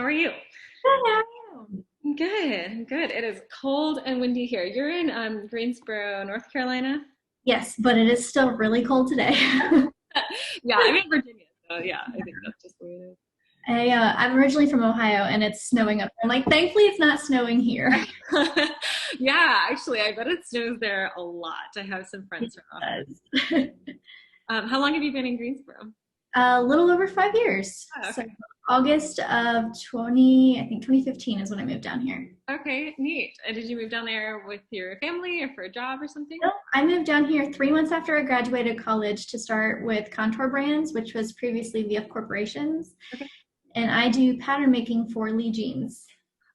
How are you? Good, how are you? Good, good. It is cold and windy here. You're in Greensboro, North Carolina? Yes, but it is still really cold today. Yeah, I'm in Virginia, so yeah, I think that's just where it I'm originally from Ohio and it's snowing up. I'm like, thankfully it's not snowing here. is. Yeah, actually, I bet it snows there a lot. I have some It friends from does. How long have you been in Greensboro? A little over 5 years. Oh, So okay. August of I think 2015 is when I moved down here. Okay, neat. And did you move down there with your family or for a job or something? So I moved down here 3 months after I graduated college to start with Contour Brands, which was previously VF Corporations. Okay. And I do pattern making for Lee jeans.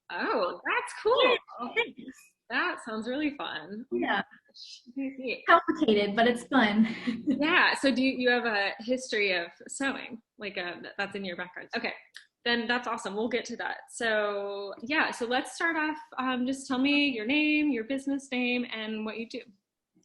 Oh, that's Yeah, cool. it is. That sounds really fun. Oh my Yeah, gosh. Neat. complicated, but it's fun. Yeah. So do you have a history of sewing? Like that's in your background. Okay. Then that's awesome. We'll get to that. So yeah. So let's start off. Just tell me your name, your business name, and what you do.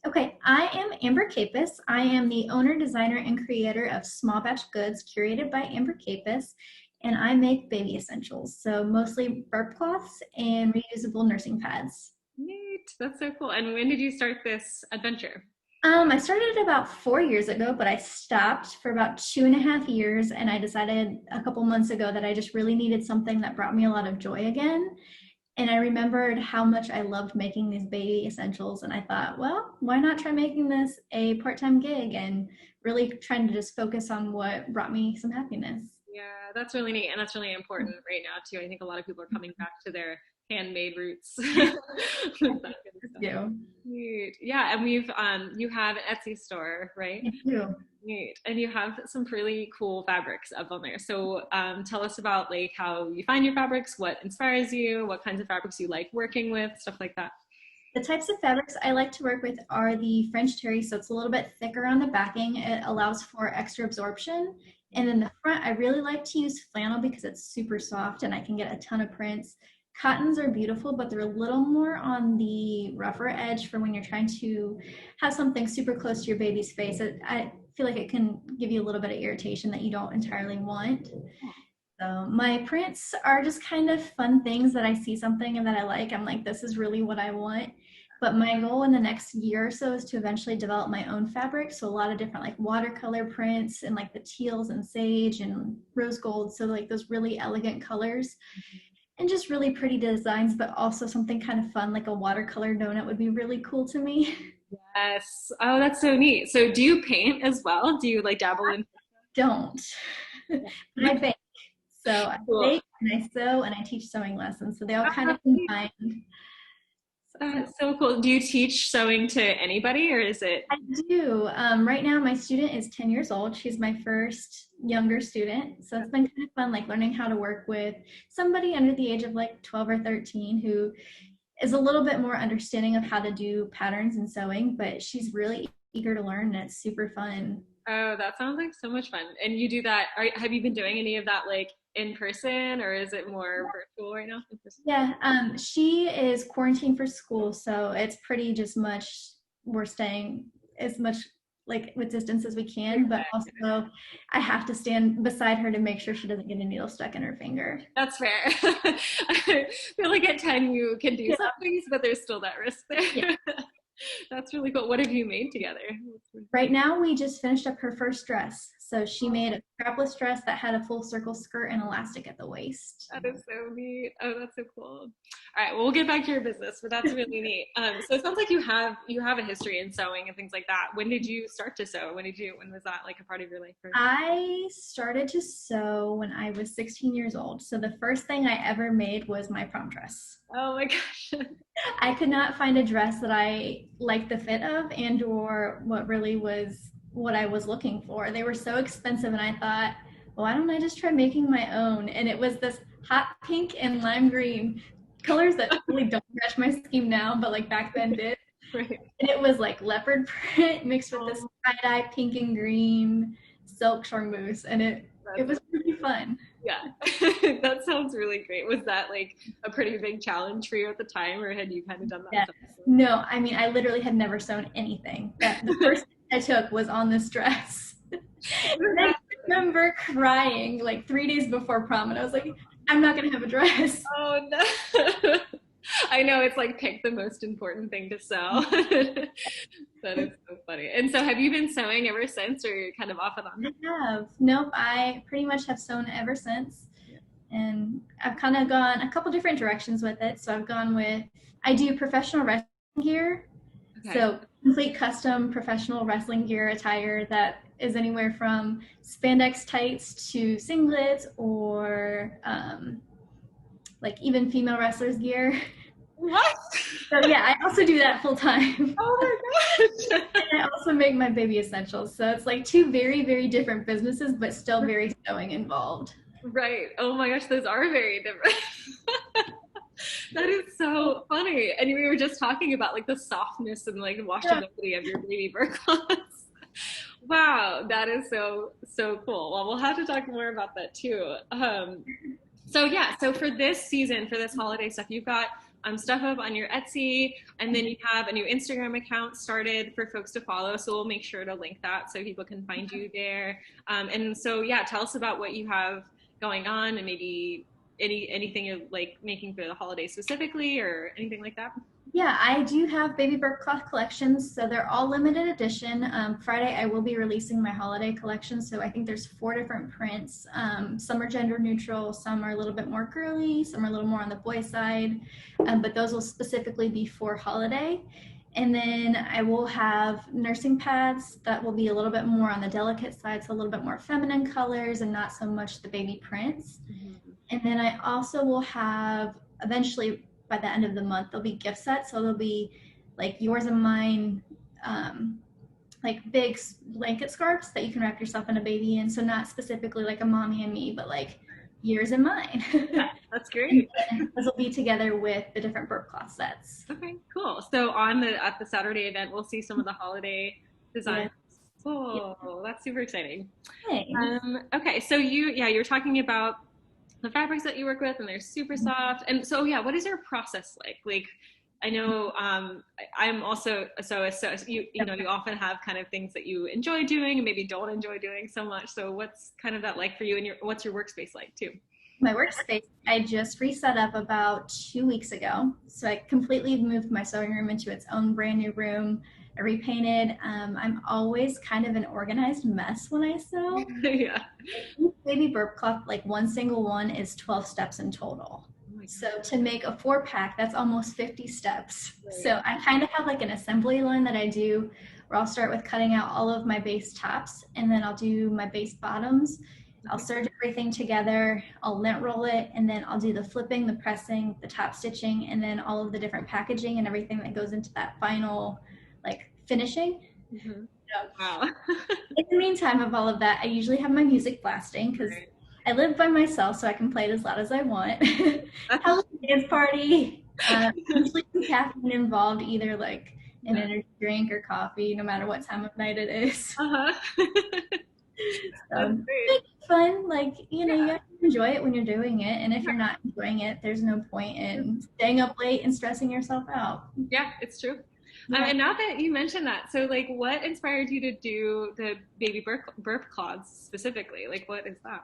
Okay, I am Amber Capus. I am the owner, designer, and creator of Small Batch Goods, curated by Amber Capus, and I make baby essentials, so mostly burp cloths and reusable nursing pads. Neat. That's so cool. And when did you start this adventure? I started it about 4 years ago, but I stopped for about 2.5 years, and I decided a couple months ago that I just really needed something that brought me a lot of joy again. And I remembered how much I loved making these baby essentials, and I thought, well, why not try making this a part-time gig and really trying to just focus on what brought me some happiness. Yeah, that's really neat, and that's really important right now too. I think a lot of people are coming back to their handmade roots. That kind of stuff. You. Neat. Yeah, and you have an Etsy store, right? Thank you. Neat. And you have some really cool fabrics up on there. So tell us about like how you find your fabrics, what inspires you, what kinds of fabrics you like working with, stuff like that. The types of fabrics I like to work with are the French terry, so it's a little bit thicker on the backing. It allows for extra absorption. And in the front, I really like to use flannel because it's super soft and I can get a ton of prints. Cottons are beautiful, but they're a little more on the rougher edge for when you're trying to have something super close to your baby's face. I feel like it can give you a little bit of irritation that you don't entirely want. So my prints are just kind of fun things that I see something and that I like. I'm like, this is really what I want. But my goal in the next year or so is to eventually develop my own fabric. So a lot of different like watercolor prints and like the teals and sage and rose gold. So like those really elegant colors and just really pretty designs, but also something kind of fun like a watercolor donut would be really cool to me. Yes. Oh, that's so neat. So do you paint as well? Do you like dabble in? Don't, but I bake. So I Cool. bake and I sew and I teach sewing lessons. So they all Oh, kind of that's neat. combine. That's so cool. Do you teach sewing to anybody or is it? I do. Right now, my student is 10 years old. She's my first younger student. So it's been kind of fun, like learning how to work with somebody under the age of like 12 or 13 who is a little bit more understanding of how to do patterns and sewing, but she's really eager to learn and it's super fun. Oh, that sounds like so much fun. And you do that, have you been doing any of that like in person or is it more virtual right now? In person? Yeah, she is quarantined for school, so it's pretty just much we're staying as much like with distance as we can, but also I have to stand beside her to make sure she doesn't get a needle stuck in her finger. That's fair. I feel like at 10 you can do Yeah. some things, but there's still that risk Yeah. there. That's really cool. What have you made together? Right now, we just finished up her first dress. So she made a strapless dress that had a full circle skirt and elastic at the waist. That is so neat. Oh, that's so cool. All right, well, we'll get back to your business, but that's really neat. So it sounds like you have a history in sewing and things like that. When did you start to sew? When was that like a part of your life? I started to sew when I was 16 years old. So the first thing I ever made was my prom dress. Oh my gosh. I could not find a dress that I liked the fit of and or what really was what I was looking for. They were so expensive and I thought, well, why don't I just try making my own? And it was this hot pink and lime green colors that really don't match my scheme now, but like back then did. Right. And it was like leopard print mixed with this tie-dye pink and green silk charmeuse. And it was really fun. Yeah, that sounds really great. Was that like a pretty big challenge for you at the time, or had you kind of done that? Yeah. No, I mean, I literally had never sewn anything. The first thing I took was on this dress. And I remember crying like 3 days before prom, and I was like, I'm not gonna have a dress. Oh no. I know, it's like pick the most important thing to sew. That is so funny. And so have you been sewing ever since, or you're kind of off and on? I have. Nope, I pretty much have sewn ever since. And I've kind of gone a couple different directions with it. So I've gone with, I do professional wrestling gear. Okay. So complete custom professional wrestling gear attire that is anywhere from spandex tights to singlets or like even female wrestlers gear. What? So yeah, I also do that full time. Oh my gosh. And I also make my baby essentials. So it's like two very, very different businesses, but still very sewing involved. Right. Oh my gosh, those are very different. That is so funny. And we were just talking about like the softness and like Yeah. washability of your baby bird cloths. Wow, that is so cool. Well, we'll have to talk more about that too. So yeah, so for this season, for this holiday stuff, you've got stuff up on your Etsy, and then you have a new Instagram account started for folks to follow. So we'll make sure to link that so people can find you there. And so yeah, tell us about what you have going on, and maybe anything you're like making for the holiday specifically, or anything like that. Yeah, I do have baby bird cloth collections, so they're all limited edition. Friday, I will be releasing my holiday collection, so I think there's 4 different prints. Some are gender neutral, some are a little bit more girly, some are a little more on the boy side, but those will specifically be for holiday. And then I will have nursing pads that will be a little bit more on the delicate side, so a little bit more feminine colors and not so much the baby prints. Mm-hmm. And then I also will have eventually by the end of the month, there'll be gift sets. So there'll be like yours and mine, like big blanket scarves that you can wrap yourself and a baby in. So not specifically like a mommy and me, but like yours and mine. Yeah, that's great. Those will be together with the different burp cloth sets. Okay, cool. So at the Saturday event, we'll see some of the holiday designs. Yeah. Oh, that's super exciting. Thanks. Okay, so you're talking about the fabrics that you work with, and they're super soft. And so yeah, what is your process like? Like, I know I'm also so you know, you often have kind of things that you enjoy doing and maybe don't enjoy doing so much. So what's kind of that like for you, and what's your workspace like too? My workspace, I just reset up about 2 weeks ago. So I completely moved my sewing room into its own brand new room. I repainted. I'm always kind of an organized mess when I sew. Yeah. Each baby burp cloth, like one single one, is 12 steps in total. Oh my So to make a 4-pack, that's almost 50 steps. God. So I kind of have like an assembly line that I do where I'll start with cutting out all of my base tops, and then I'll do my base bottoms. I'll serge everything together, I'll lint roll it, and then I'll do the flipping, the pressing, the top stitching, and then all of the different packaging and everything that goes into that final like finishing. Mhm. So Wow. in the meantime of all of that, I usually have my music blasting because Right. I live by myself, so I can play it as loud as I want. That's Have a dance party. Usually some caffeine involved, either like an energy drink or coffee, no matter what time of night it is. uh-huh. That's great. It's fun. Like, you know, you Yeah. have to enjoy it when you're doing it. And if you're not enjoying it, there's no point in staying up late and stressing yourself out. Yeah, it's true. Yeah. And now that you mentioned that, so like, what inspired you to do the baby burp cloths specifically? Like, what is that?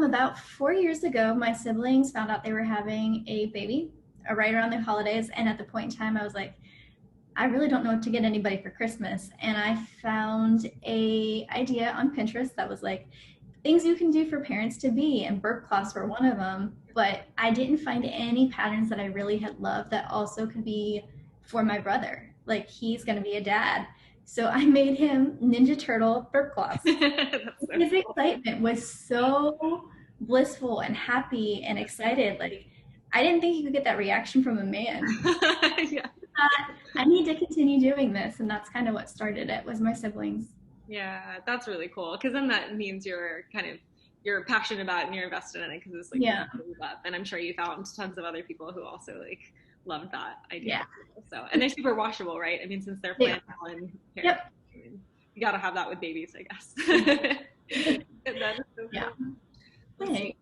About 4 years ago, my siblings found out they were having a baby right around the holidays. And at the point in time, I was like, I really don't know what to get anybody for Christmas. And I found a idea on Pinterest that was like things you can do for parents to be, and burp cloths were one of them. But I didn't find any patterns that I really had loved that also could be for my brother. Like he's gonna be a dad. So I made him Ninja Turtle burp cloths. That's so His cool. excitement was so blissful and happy and excited. Like I didn't think he could get that reaction from a man. Yeah. I need to continue doing this, and that's kind of what started it. Was my siblings. Yeah, that's really cool. Because then that means you're passionate about it and you're invested in it because it's like Yeah, what you love. And I'm sure you found tons of other people who also like loved that idea. yeah, So, and they're super washable, right? I mean, since they're yeah. flannel and hair, Yep. I mean, you got to have that with babies, I guess. And that is so Yeah. cool. Thanks.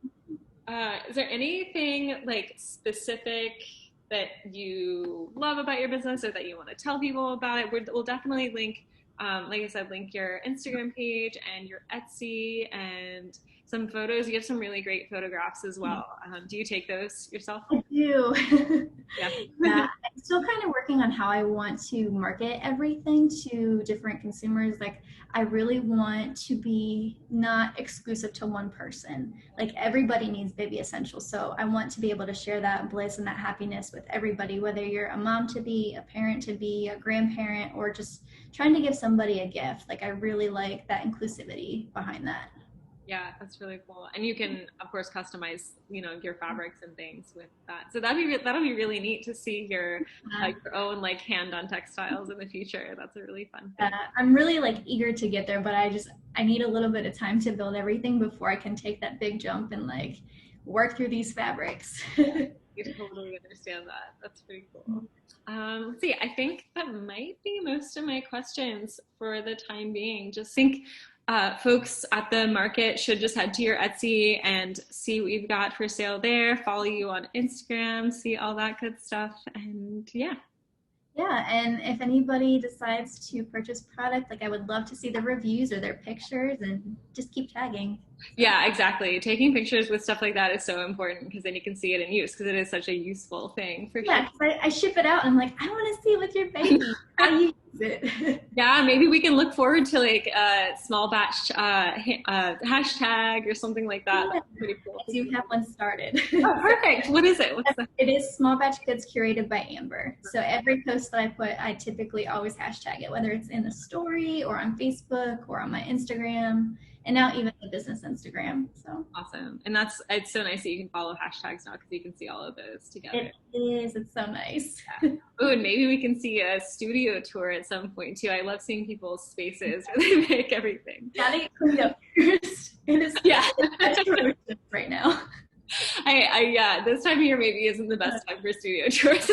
Is there anything like specific that you love about your business or that you want to tell people about it? We'll definitely link, like I said, link your Instagram page and your Etsy and some photos. You have some really great photographs as well. Do you take those yourself? I do. Yeah. Yeah, I'm still kind of working on how I want to market everything to different consumers. Like, I really want to be not exclusive to one person. Like, everybody needs baby essentials. So I want to be able to share that bliss and that happiness with everybody, whether you're a mom to be, a parent to be, a grandparent, or just trying to give somebody a gift. Like, I really like that inclusivity behind that. Yeah, that's really cool. And you can, of course, customize, your fabrics and things with that. So that'll be really neat to see your own like hand on textiles in the future. That's a really fun thing. I'm really like eager to get there, but I need a little bit of time to build everything before I can take that big jump and like work through these fabrics. You totally understand that. That's pretty cool. Let's see. I think that might be most of my questions for the time being. Just think folks at the market should just head to your Etsy and see what you've got for sale there. Follow you on Instagram, see all that good stuff. And yeah. Yeah, and if anybody decides to purchase product, like I would love to see the reviews or their pictures and just keep tagging. Yeah, exactly. Taking pictures with stuff like that is so important because then you can see it in use because it is such a useful thing for sure. Yeah, because I ship it out and I'm like, I want to see it with your baby, how you use it. Yeah, maybe we can look forward to like a small batch hashtag or something like that. Yeah, that's pretty cool. I do have one started. Oh, perfect. What is it? What's that? It is Small Batch Goods curated by Amber. So every post that I put, I typically always hashtag it, whether it's in the story or on Facebook or on my Instagram, and now even the business Instagram. So Awesome. And it's so nice that you can follow hashtags now because you can see all of those together. it is. It's so nice. Yeah. Oh, and maybe we can see a studio tour at some point too. I love seeing people's spaces where they make everything. Gotta get cleaned up first. It is right now. Yeah, this time of year maybe isn't the best time for studio tours.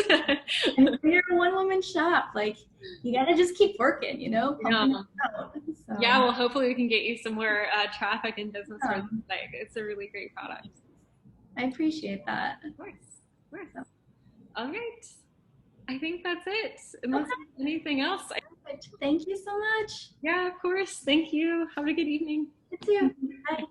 And when you're a one-woman shop, like you gotta just keep working, pumping it out. So, yeah, well, hopefully we can get you some more traffic and business for the site. It's a really great product. I appreciate that. Of course. All right. I think that's it. Unless there's anything else. Thank you so much. Yeah, of course. Thank you. Have a good evening. You too. Bye.